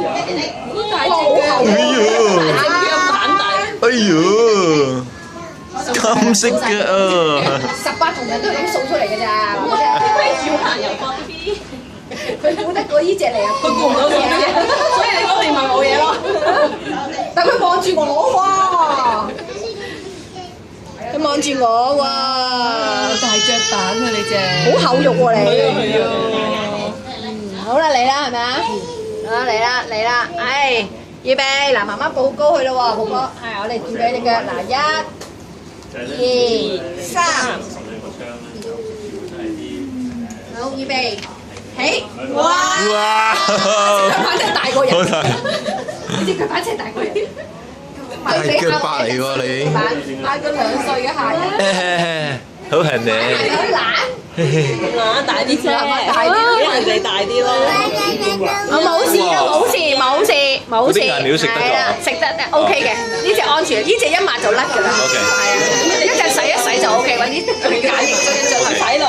好厚哎呀，金色嘅啊！ 18同人都係咁數出嚟嘅咋，要行又放啲，佢估得過呢只嚟啊！佢估唔到呢隻，所以你嗰年咪冇嘢咯。但佢望住我喎，佢望住我喎，大隻蛋啊你隻，好厚肉喎你。係啊，好啦，嚟啦係咪啊？啊嚟啦嚟啦，唉，預備嗱，媽媽抱高佢咯喎，寶寶，係我哋墊佢隻腳嗱1、2、3，好預備起，哇！哇！腳板真係大過人，好大，你隻腳板真係大過人，大腳八嚟喎你，大過2歲嘅下人，好痕你。好懶。乸大啲啫，大啲比人哋大啲咯。我冇事啊，冇事冇事冇事，嗰啲顏料食得㗎係啦，食得 OK 嘅，呢只安全，呢只一抹就甩㗎啦， OK 係啊，一陣洗一洗就 OK，揾啲鹼液捽一捽，洗落。